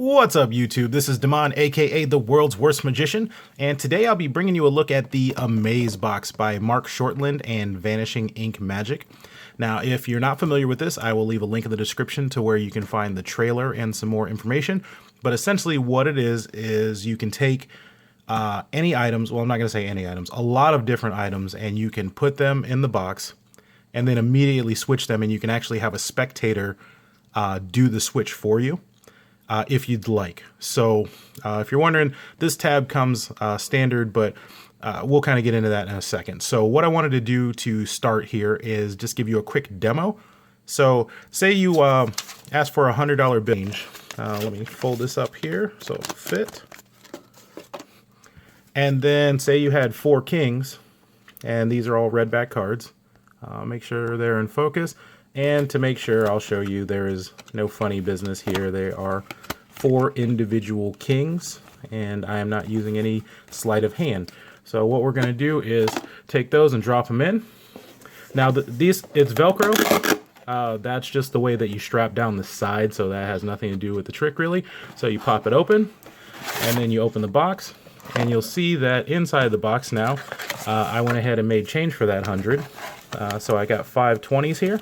What's up, YouTube? This is Damon, aka the world's worst magician, and today I'll be bringing you a look at the Amaze Box by Mark Shortland and Vanishing Ink Magic. Now, if you're not familiar with this, I will leave a link in the description to where you can find the trailer and some more information. But essentially what it is you can take any items, well, I'm not going to say any items, a lot of different items, and you can put them in the box and then immediately switch them, and you can actually have a spectator do the switch for you. If you'd like. So if you're wondering, this tab comes standard, but we'll kind of get into that in a second. So what I wanted to do to start here is just give you a quick demo. So say you ask for $100 bill. Let me fold this up here so it'll fit. And then say you had 4 kings, and these are all red back cards. Make sure they're in focus. And to make sure, I'll show you there is no funny business here. They are 4 individual kings, and I am not using any sleight of hand. So what we're going to do is take those and drop them in. Now, it's Velcro. That's just the way that you strap down the side, so that has nothing to do with the trick, really. So you pop it open, and then you open the box, and you'll see that inside the box now, I went ahead and made change for that 100. So I got 5 20s here.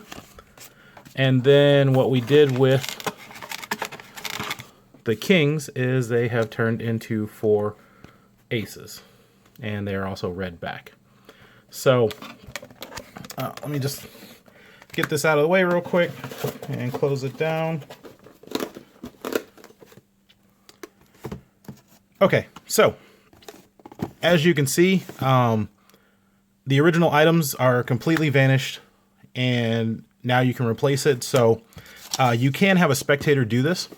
And then what we did with the kings is they have turned into 4 aces, and they're also red back. So let me just get this out of the way real quick and close it down. Okay, so as you can see, the original items are completely vanished, and now you can replace it. So you can have a spectator do this.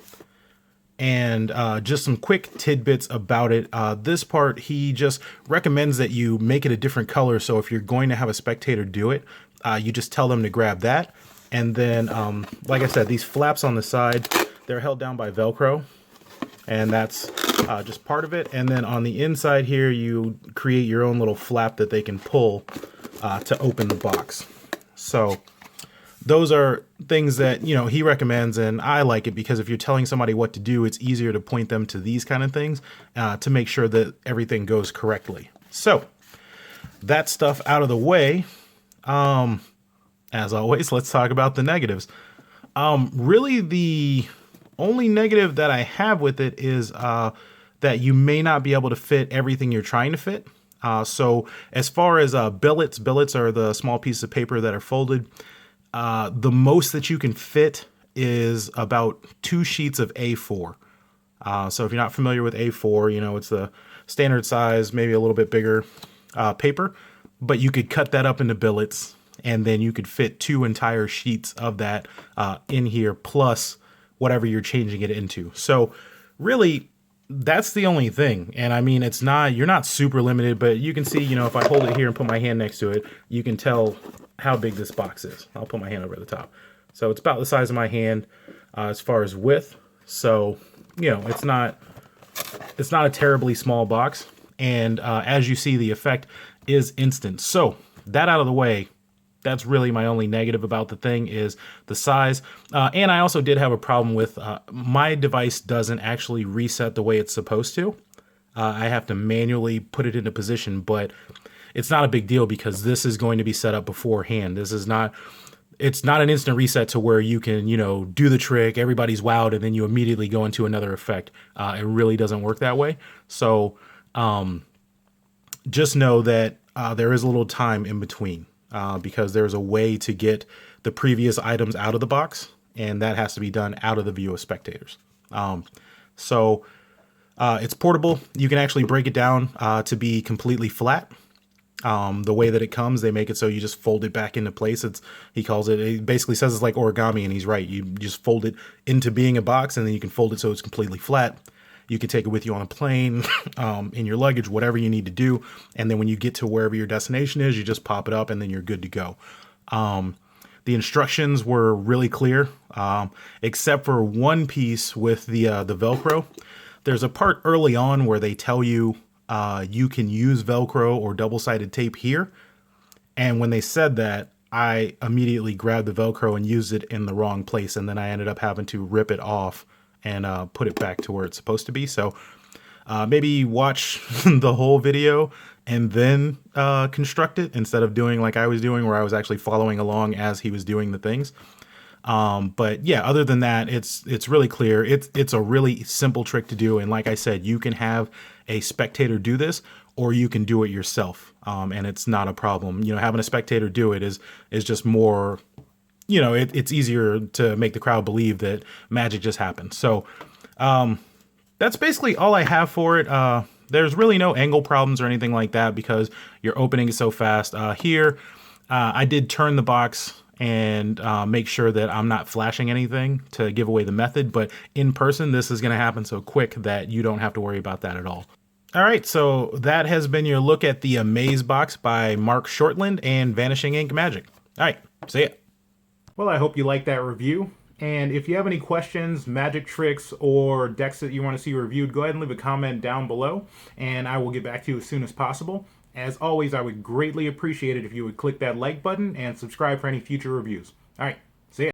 And just some quick tidbits about it. This part, he just recommends that you make it a different color. So if you're going to have a spectator do it, you just tell them to grab that. And then, like I said, these flaps on the side, they're held down by Velcro. And that's just part of it. And then on the inside here, you create your own little flap that they can pull to open the box. So those are things that, you know, he recommends, and I like it because if you're telling somebody what to do, it's easier to point them to these kind of things to make sure that everything goes correctly. So that stuff out of the way, as always, let's talk about the negatives. Really, the only negative that I have with it is that you may not be able to fit everything you're trying to fit. So as far as billets are the small pieces of paper that are folded. The most that you can fit is about 2 sheets of A4. So if you're not familiar with A4, you know, it's the standard size, maybe a little bit bigger paper, but you could cut that up into billets, and then you could fit 2 entire sheets of that in here, plus whatever you're changing it into. So really, that's the only thing. And I mean, you're not super limited, but you can see, you know, if I hold it here and put my hand next to it, you can tell how big this box is. I'll put my hand over the top. So it's about the size of my hand as far as width. So, you know, it's not a terribly small box. And as you see, the effect is instant. So that out of the way, that's really my only negative about the thing is the size. And I also did have a problem with my device doesn't actually reset the way it's supposed to. I have to manually put it into position, but it's not a big deal because this is going to be set up beforehand. It's not an instant reset to where you can, you know, do the trick, everybody's wowed, and then you immediately go into another effect. It really doesn't work that way. So just know that there is a little time in between because there's a way to get the previous items out of the box, and that has to be done out of the view of spectators. It's portable. You can actually break it down to be completely flat. The way that it comes, they make it so you just fold it back into place. He basically says it's like origami, and he's right. You just fold it into being a box, and then you can fold it so it's completely flat. You can take it with you on a plane, in your luggage, whatever you need to do. And then when you get to wherever your destination is, you just pop it up and then you're good to go. The instructions were really clear, except for one piece with the Velcro. There's a part early on where they tell you you can use Velcro or double-sided tape here. And when they said that, I immediately grabbed the Velcro and used it in the wrong place. And then I ended up having to rip it off and put it back to where it's supposed to be. So maybe watch the whole video and then construct it, instead of doing like I was doing, where I was actually following along as he was doing the things. But yeah, other than that, it's really clear. It's a really simple trick to do. And like I said, you can have a spectator do this, or you can do it yourself. And it's not a problem. You know, having a spectator do it is just more, you know, it's easier to make the crowd believe that magic just happened. So, that's basically all I have for it. There's really no angle problems or anything like that, because your opening is so fast. Here, I did turn the box and make sure that I'm not flashing anything to give away the method, but in person, this is going to happen so quick that you don't have to worry about that at all. All right, so that has been your look at the Amaze Box by Mark Shortland and Vanishing Ink Magic. All right, see ya. Well, I hope you liked that review. And if you have any questions, magic tricks, or decks that you want to see reviewed, go ahead and leave a comment down below, and I will get back to you as soon as possible. As always, I would greatly appreciate it if you would click that like button and subscribe for any future reviews. All right, see ya.